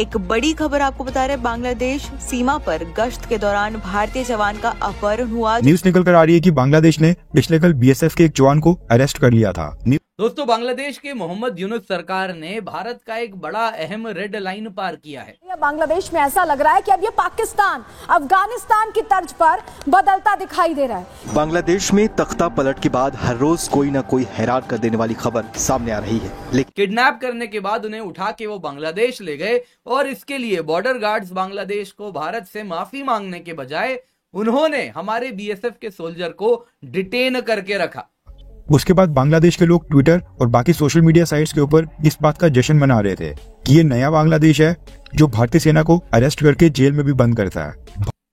एक बड़ी खबर आपको बता रहे, बांग्लादेश सीमा पर गश्त के दौरान भारतीय जवान का अपहरण हुआ। न्यूज निकल कर आ रही है कि बांग्लादेश ने पिछले कल बीएसएफ के एक जवान को अरेस्ट कर लिया था। दोस्तों, बांग्लादेश के मोहम्मद यूनुस सरकार ने भारत का एक बड़ा अहम रेड लाइन पार किया है। बांग्लादेश में ऐसा लग रहा है कि अब ये पाकिस्तान, अफगानिस्तान की तर्ज पर बदलता दिखाई दे रहा है। बांग्लादेश में तख्ता पलट के बाद हर रोज कोई न कोई हैरान कर देने वाली खबर सामने आ रही है। लेकिन किडनैप करने के बाद उन्हें उठा के वो बांग्लादेश ले गए और इसके लिए बॉर्डर गार्ड्स बांग्लादेश को भारत से माफी मांगने के बजाय उन्होंने हमारे बीएसएफ के सोल्जर को डिटेन करके रखा। उसके बाद बांग्लादेश के लोग ट्विटर और बाकी सोशल मीडिया साइट्स के ऊपर इस बात का जश्न मना रहे थे कि ये नया बांग्लादेश है जो भारतीय सेना को अरेस्ट करके जेल में भी बंद करता है।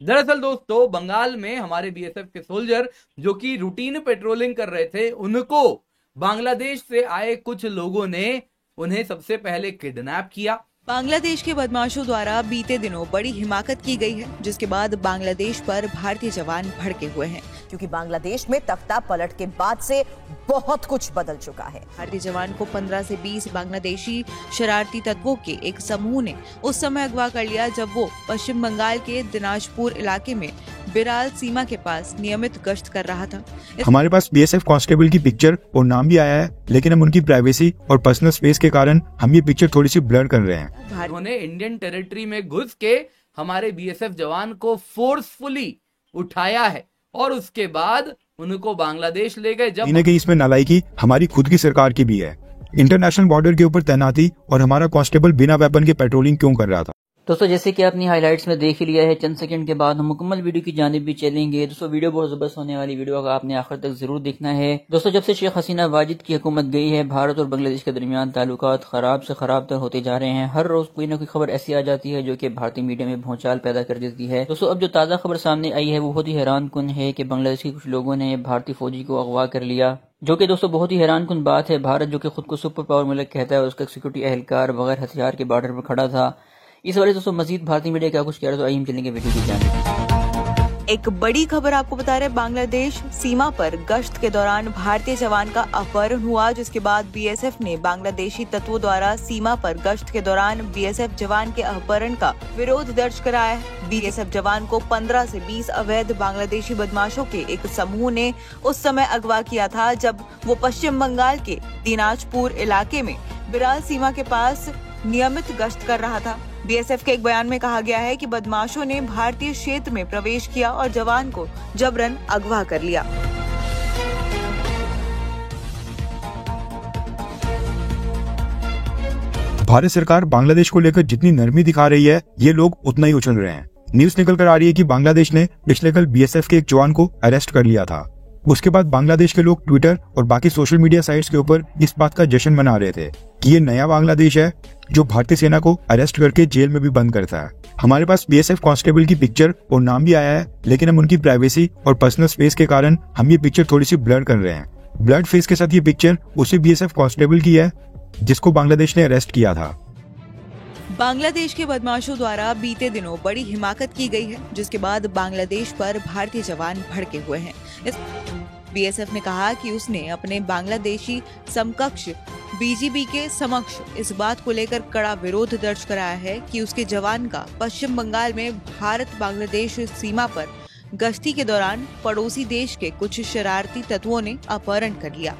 दरअसल दोस्तों, बंगाल में हमारे बीएसएफ के सोल्जर जो कि रूटीन पेट्रोलिंग कर रहे थे, उनको बांग्लादेश से आए कुछ लोगों ने उन्हें सबसे पहले किडनैप किया। बांग्लादेश के बदमाशों द्वारा बीते दिनों बड़ी हिमाकत की गई है, जिसके बाद बांग्लादेश पर भारतीय जवान भड़के हुए हैं, क्योंकि बांग्लादेश में तख्ता पलट के बाद से बहुत कुछ बदल चुका है। भारतीय जवान को 15 से 20 बांग्लादेशी शरारती तत्वों के एक समूह ने उस समय अगवा कर लिया जब वो पश्चिम बंगाल के दिनाजपुर इलाके में बिराल सीमा के पास नियमित गश्त कर रहा था। हमारे पास बीएसएफ कांस्टेबल की पिक्चर और नाम भी आया है, लेकिन हम उनकी प्राइवेसी और पर्सनल स्पेस के कारण हम ये पिक्चर थोड़ी सी ब्लर कर रहे हैं। उन्होंने इंडियन टेरिटरी में घुस के हमारे बीएसएफ जवान को फोर्सफुली उठाया है और उसके बाद उनको बांग्लादेश ले गए। जब इसमें नालायकी हमारी खुद की सरकार की भी है। इंटरनेशनल बॉर्डर के ऊपर तैनाती और हमारा कांस्टेबल बिना वेपन के पेट्रोलिंग क्यों कर रहा था। दोस्तों, जैसे कि आपने हाइलाइट्स में देख ही लिया है, चंद सेकंड के बाद हम मुकम्मल वीडियो की जानिब भी चलेंगे। दोस्तों, वीडियो बहुत जबरदस्त होने वाली वीडियो का आपने आखिर तक जरूर देखना है। दोस्तों, जब से शेख हसीना वाजिद की हुकूमत गई है, भारत और बांग्लादेश के दरमियान ताल्लुकात खराब से खराब तर होते जा रहे हैं। हर रोज कोई ना कोई खबर ऐसी आ जाती है जो कि भारतीय मीडिया में भौचाल पैदा कर देती है। दोस्तों, अब जो ताज़ा खबर सामने आई है वो बहुत ही हैरान कुन है कि बांग्लादेश के कुछ लोगों ने भारतीय फौजी को अगवा कर लिया, जो कि दोस्तों बहुत ही हैरान कुन बात है। भारत जो कि खुद को सुपर पावर मुल्क कहता है, उसका सिक्योरिटी एहलकार बगैर हथियार के बॉर्डर पर खड़ा था। इस वजह से दोस्तों मजीद भारतीय मीडिया क्या कुछ कह रहा है, तो आइए हम चलेंगे वीडियो की जानिब। एक बड़ी खबर आपको बता रहे, बांग्लादेश सीमा पर गश्त के दौरान भारतीय जवान का अपहरण हुआ, जिसके बाद बीएसएफ ने बांग्लादेशी तत्वों द्वारा सीमा पर गश्त के दौरान बीएसएफ जवान के अपहरण का विरोध दर्ज कराया है। बीएसएफ जवान को 15 से 20 अवैध बांग्लादेशी बदमाशों के एक समूह ने उस समय अगवा किया था जब वो पश्चिम बंगाल के दिनाजपुर इलाके में बिराल सीमा के पास नियमित गश्त कर रहा था। बीएसएफ के एक बयान में कहा गया है कि बदमाशों ने भारतीय क्षेत्र में प्रवेश किया और जवान को जबरन अगवा कर लिया। भारत सरकार बांग्लादेश को लेकर जितनी नरमी दिखा रही है, ये लोग उतना ही उछल रहे हैं। न्यूज निकल कर आ रही है कि बांग्लादेश ने पिछले कल बीएसएफ के एक जवान को अरेस्ट कर लिया था। उसके बाद बांग्लादेश के लोग ट्विटर और बाकी सोशल मीडिया साइट्स के ऊपर इस बात का जश्न मना रहे थे कि ये नया बांग्लादेश है जो भारतीय सेना को अरेस्ट करके जेल में भी बंद करता है। हमारे पास बीएसएफ कांस्टेबल की पिक्चर और नाम भी आया है, लेकिन हम उनकी प्राइवेसी और पर्सनल स्पेस के कारण हम ये पिक्चर थोड़ी सी ब्लर कर रहे हैं। ब्लड फेस के साथ ये पिक्चर उसी बीएसएफ कांस्टेबल की है जिसको बांग्लादेश ने अरेस्ट किया था। बांग्लादेश के बदमाशों द्वारा बीते दिनों बड़ी हिमाकत की गई है, जिसके बाद बांग्लादेश पर भारतीय जवान भड़के हुए हैं। बीएसएफ ने कहा कि उसने अपने बांग्लादेशी समकक्ष बीजीबी के समक्ष इस बात को लेकर कड़ा विरोध दर्ज कराया है कि उसके जवान का पश्चिम बंगाल में भारत बांग्लादेश सीमा पर गश्ती के दौरान पड़ोसी देश के कुछ शरारती तत्वों ने अपहरण कर लिया।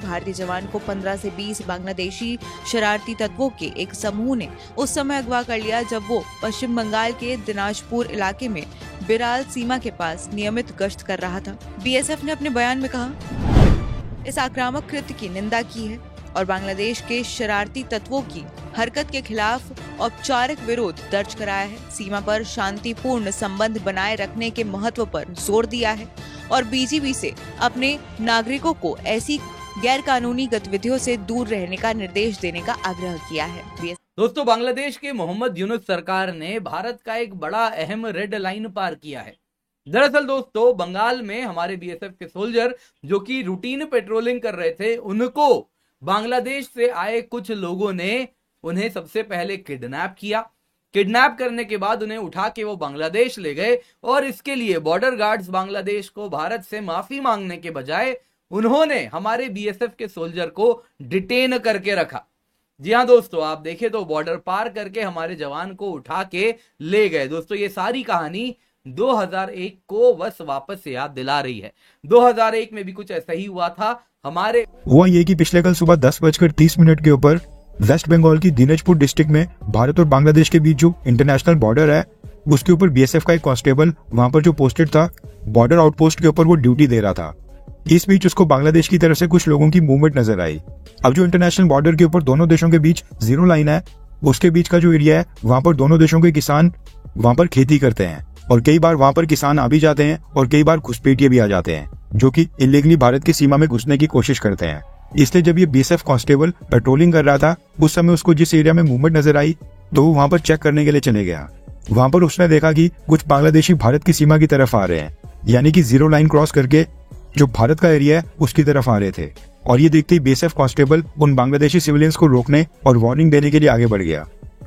भारतीय जवान को 15 से 20 बांग्लादेशी शरारती तत्वों के एक समूह ने उस समय अगवा कर लिया जब वो पश्चिम बंगाल के दिनाजपुर इलाके में बिराल सीमा के पास नियमित गश्त कर रहा था। बीएसएफ ने अपने बयान में कहा, इस आक्रामक कृत्य की निंदा की है और बांग्लादेश के शरारती तत्वों की हरकत के खिलाफ औपचारिक विरोध दर्ज कराया है। सीमा पर शांतिपूर्ण संबंध बनाए रखने के महत्व पर जोर दिया है और बीजीबी से अपने नागरिकों को ऐसी गैर कानूनी गतिविधियों से दूर रहने का निर्देश देने का आग्रह किया है। दोस्तों, बांग्लादेश के मोहम्मद यूनुस सरकार ने भारत का एक बड़ा अहम रेड लाइन पार किया है। दरअसल दोस्तों, बंगाल में हमारे बीएसएफ के सोल्जर जो कि रूटीन पेट्रोलिंग कर रहे थे, उनको बांग्लादेश से आए कुछ लोगों ने उन्हें सबसे पहले किडनैप किया। किडनैप करने के बाद उन्हें उठा के वो बांग्लादेश ले गए और इसके लिए बॉर्डर गार्ड्स बांग्लादेश को भारत से माफी मांगने के बजाय उन्होंने हमारे बीएसएफ के सोल्जर को डिटेन करके रखा। जी हाँ दोस्तों, आप देखें तो बॉर्डर पार करके हमारे जवान को उठा के ले गए। दोस्तों ये सारी कहानी 2001 को बस वापस से याद दिला रही है। 2001 में भी कुछ ऐसा ही हुआ था। हमारे हुआ ये कि पिछले कल सुबह 10:30 के ऊपर वेस्ट बंगाल की दिनाजपुर डिस्ट्रिक्ट में भारत और बांग्लादेश के बीच जो इंटरनेशनल बॉर्डर है उसके ऊपर बीएसएफ का एक कांस्टेबल वहां पर जो पोस्टेड था बॉर्डर आउटपोस्ट के ऊपर वो ड्यूटी दे रहा था। इस बीच उसको बांग्लादेश की तरफ से कुछ लोगों की मूवमेंट नजर आई। अब जो इंटरनेशनल बॉर्डर के ऊपर दोनों देशों के बीच जीरो लाइन है उसके बीच का जो एरिया है वहां पर दोनों देशों के किसान वहां पर खेती करते हैं और कई बार वहां पर किसान आ भी जाते हैं और कई बार घुसपैठिए भी आ जाते हैं जो कि इलीगली भारत की सीमा में घुसने की कोशिश करते हैं। इसलिए जब ये बीएसएफ कांस्टेबल पेट्रोलिंग कर रहा था उस समय उसको जिस एरिया में मूवमेंट नजर आई तो वो वहां पर चेक करने के लिए चले गया। वहां पर उसने देखा कि कुछ बांग्लादेशी भारत की सीमा की तरफ आ रहे हैं, यानी कि जीरो लाइन क्रॉस करके जो भारत का एरिया है उसकी तरफ आ रहे थे। और ये देखते ही बीएसएफ कांस्टेबल उन बांग्लादेशी सिविलियंस को रोकने और वार्निंग देने के लिए आगे बढ़ गया।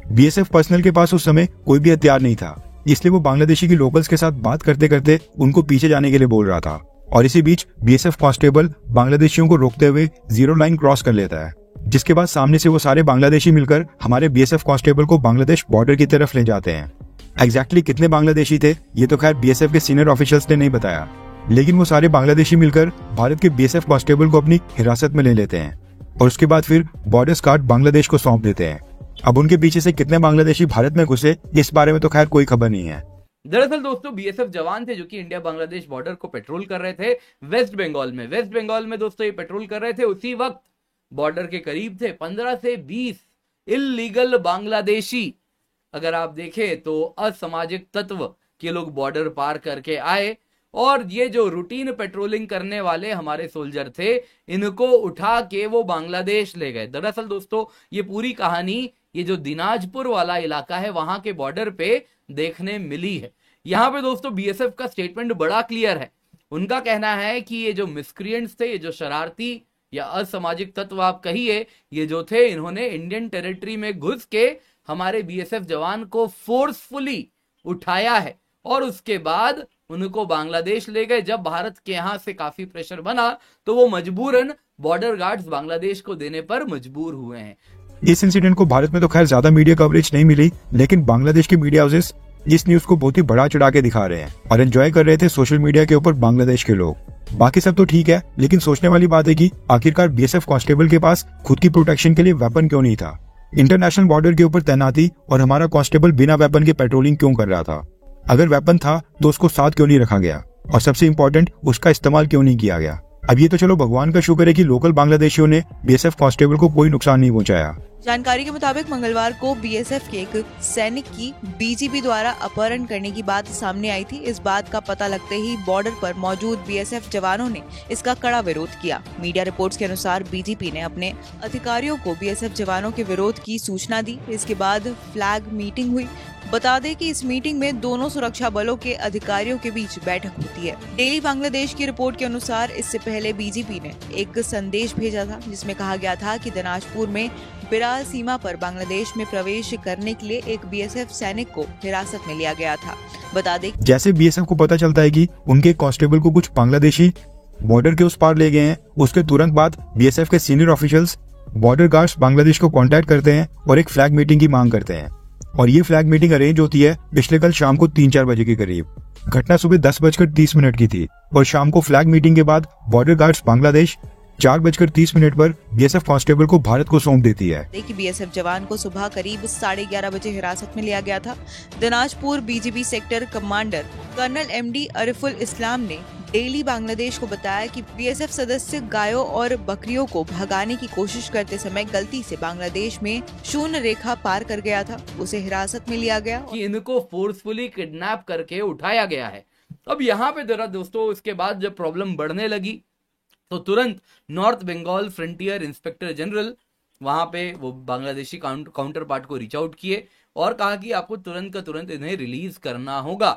बीएसएफ पर्सनल के पास उस समय कोई भी हथियार नहीं था, इसलिए वो बांग्लादेशी की लोकल्स के साथ बात करते करते उनको पीछे जाने के लिए बोल रहा था। और इसी बीच बीएसएफ कांस्टेबल बांग्लादेशियों को रोकते हुए जीरो लाइन क्रॉस कर लेता है, जिसके बाद सामने से वो सारे बांग्लादेशी मिलकर हमारे बीएसएफ कांस्टेबल को बांग्लादेश बॉर्डर की तरफ ले जाते हैं। एग्जैक्टली कितने बांग्लादेशी थे ये तो खैर बीएसएफ के सीनियर ऑफिशियल्स ने नहीं बताया, लेकिन वो सारे बांग्लादेशी मिलकर भारत के बीएसएफ कांस्टेबल को अपनी हिरासत में ले लेते हैं और उसके बाद फिर बॉर्डर गार्ड बांग्लादेश को सौंप देते हैं। अब उनके पीछे से कितने बांग्लादेशी भारत में घुसे इस बारे में तो खैर कोई खबर नहीं है। दरअसल दोस्तों बीएसएफ जवान थे जो कि इंडिया बांग्लादेश बॉर्डर को पेट्रोल कर रहे थे वेस्ट बंगाल में दोस्तों ये पेट्रोल कर रहे थे। उसी वक्त बॉर्डर के करीब थे 15 से 20 इल्लीगल बांग्लादेशी। अगर आप देखें तो असामाजिक तत्व के लोग बॉर्डर पार करके आए और ये जो रूटीन पेट्रोलिंग करने वाले हमारे सोल्जर थे इनको उठा के वो बांग्लादेश ले गए। दरअसल दोस्तों ये पूरी कहानी ये जो दिनाजपुर वाला इलाका है वहां के बॉर्डर पे देखने मिली है। यहाँ पे दोस्तों बीएसएफ का स्टेटमेंट बड़ा क्लियर है। उनका कहना है कि ये जो मिस्क्रिएंट्स थे, ये जो शरारती या असामाजिक तत्व आप कहिए, ये जो थे इन्होंने इंडियन टेरिटरी में घुस के हमारे बीएसएफ जवान को फोर्सफुली उठाया है और उसके बाद उनको बांग्लादेश ले गए। जब भारत के यहां से काफी प्रेशर बना तो वो मजबूरन बॉर्डर गार्ड्स बांग्लादेश को देने पर मजबूर हुए हैं। इस इंसिडेंट को भारत में तो खैर ज्यादा मीडिया कवरेज नहीं मिली, लेकिन बांग्लादेश के मीडिया हाउसेस इस न्यूज को बहुत ही बढ़ा चढ़ा के दिखा रहे हैं और एंजॉय कर रहे थे सोशल मीडिया के ऊपर बांग्लादेश के लोग। बाकी सब तो ठीक है, लेकिन सोचने वाली बात है कि आखिरकार बीएसएफ कांस्टेबल के पास खुद की प्रोटेक्शन के लिए वेपन क्यों नहीं था। इंटरनेशनल बॉर्डर के ऊपर तैनाती और हमारा कांस्टेबल बिना वेपन के पेट्रोलिंग क्यों कर रहा था। अगर वेपन था तो उसको साथ क्यों नहीं रखा गया और सबसे इम्पोर्टेंट उसका इस्तेमाल क्यों नहीं किया गया। अब ये तो चलो भगवान का शुक्र है कि लोकल बांग्लादेशियों ने बीएसएफ कांस्टेबल को कोई नुकसान नहीं पहुंचाया। जानकारी के मुताबिक मंगलवार को बीएसएफ के एक सैनिक की बीजीपी द्वारा अपहरण करने की बात सामने आई थी। इस बात का पता लगते ही बॉर्डर पर मौजूद बीएसएफ जवानों ने इसका कड़ा विरोध किया। मीडिया रिपोर्ट्स के अनुसार बीजीपी ने अपने अधिकारियों को बीएसएफ जवानों के विरोध की सूचना दी। इसके बाद फ्लैग मीटिंग हुई। बता दें कि इस मीटिंग में दोनों सुरक्षा बलों के अधिकारियों के बीच बैठक होती है। डेली बांग्लादेश की रिपोर्ट के अनुसार इससे पहले बीजीपी ने एक संदेश भेजा था जिसमें कहा गया था कि दिनाजपुर में बिराल सीमा पर बांग्लादेश में प्रवेश करने के लिए एक बीएसएफ सैनिक को हिरासत में लिया गया था। बता दें जैसे बीएसएफ को पता चलता है कि उनके कांस्टेबल को कुछ बांग्लादेशी बॉर्डर के उस पार ले गए हैं, उसके तुरंत बाद बीएसएफ के senior officials border guards Bangladesh को कांटेक्ट करते हैं और एक फ्लैग मीटिंग की मांग करते हैं। और ये फ्लैग मीटिंग अरेंज होती है पिछले कल शाम को 3-4 बजे के करीब। घटना सुबह 10:30 की थी और शाम को फ्लैग मीटिंग के बाद बॉर्डर गार्ड्स बांग्लादेश 4:30 पर बीएसएफ कांस्टेबल को भारत को सौंप देती है। देखिए बीएसएफ जवान को सुबह करीब 11:30 बजे हिरासत में लिया गया था। Dinajpur BGB sector commander colonel MD Ariful Islam ने डेली बांग्लादेश को बताया कि बीएसएफ सदस्य गायों और बकरियों को भगाने की कोशिश करते समय गलती से बांग्लादेश में शून्य रेखा पार कर गया था, उसे हिरासत में लिया गया कि इनको फोर्सफुली किडनैप करके उठाया गया है। अब यहाँ पे जरा दोस्तों इसके बाद जब प्रॉब्लम बढ़ने लगी तो तुरंत north Bengal frontier inspector general वहां पे वो बांग्लादेशी काउंटर पार्ट को रीच आउट किए और कहा कि आपको तुरंत का तुरंत इन्हें रिलीज करना होगा।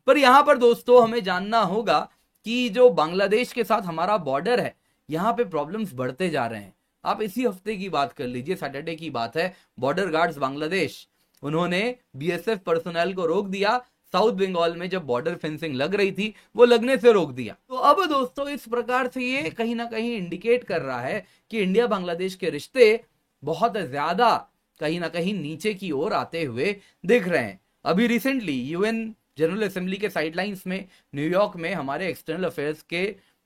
पर यहाँ पर दोस्तों हमें जानना होगा कि जो बांग्लादेश के साथ हमारा बॉर्डर है यहाँ पे प्रॉब्लम्स बढ़ते जा रहे हैं। आप इसी हफ्ते की बात कर लीजिए, सैटरडे की बात है, बॉर्डर गार्ड्स बांग्लादेश उन्होंने बीएसएफ पर्सनल को रोक दिया। साउथ बंगाल में जब बॉर्डर फेंसिंग लग रही थी वो लगने से रोक दिया। तो अब दोस्तों इस प्रकार से ये कहीं ना कहीं इंडिकेट कर रहा है कि इंडिया बांग्लादेश के रिश्ते बहुत ज्यादा कहीं ना कहीं नीचे की ओर आते हुए दिख रहे हैं। अभी रिसेंटली यूएन जनरल असेंबली के साइडलाइंस में न्यूयॉर्क में हमारे एक्सटर्नल अफेयर्स के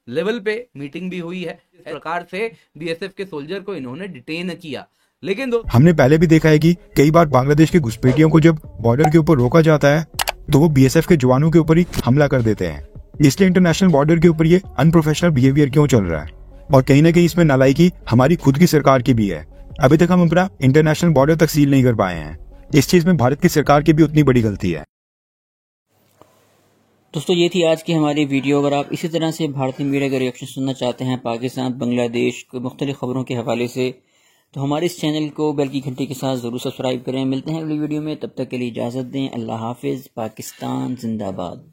लेवल पे मीटिंग भी हुई है। इस प्रकार से बीएसएफ के सोल्जर को इन्होंने डिटेन किया। लेकिन हमने पहले भी देखा है कि कई बार बांग्लादेश के घुसपैठियों को जब बॉर्डर के ऊपर रोका जाता है तो वो बीएसएफ के जवानों के ऊपर ही हमला कर देते हैं। इसलिए इंटरनेशनल बॉर्डर के ऊपर ये अनप्रोफेशनल बिहेवियर क्यों चल रहा है? और कहीं ना कहीं इसमें नालायकी हमारी खुद की सरकार की भी है। अभी तक हम अपना इंटरनेशनल बॉर्डर तक सील नहीं कर पाए हैं। इस चीज में भारत की सरकार की भी उतनी बड़ी गलती है। दोस्तों ये थी आज की हमारी वीडियो। अगर आप इसी तरह से भारतीय मीडिया का रिएक्शन सुनना चाहते हैं पाकिस्तान, बांग्लादेश के मुख्तलिफ खबरों के हवाले से, तो हमारे इस चैनल को बेल की घंटी के साथ ज़रूर सब्सक्राइब करें। मिलते हैं अगली वीडियो में, तब तक के लिए इजाज़त दें। अल्लाह हाफिज़। पाकिस्तान जिंदाबाद।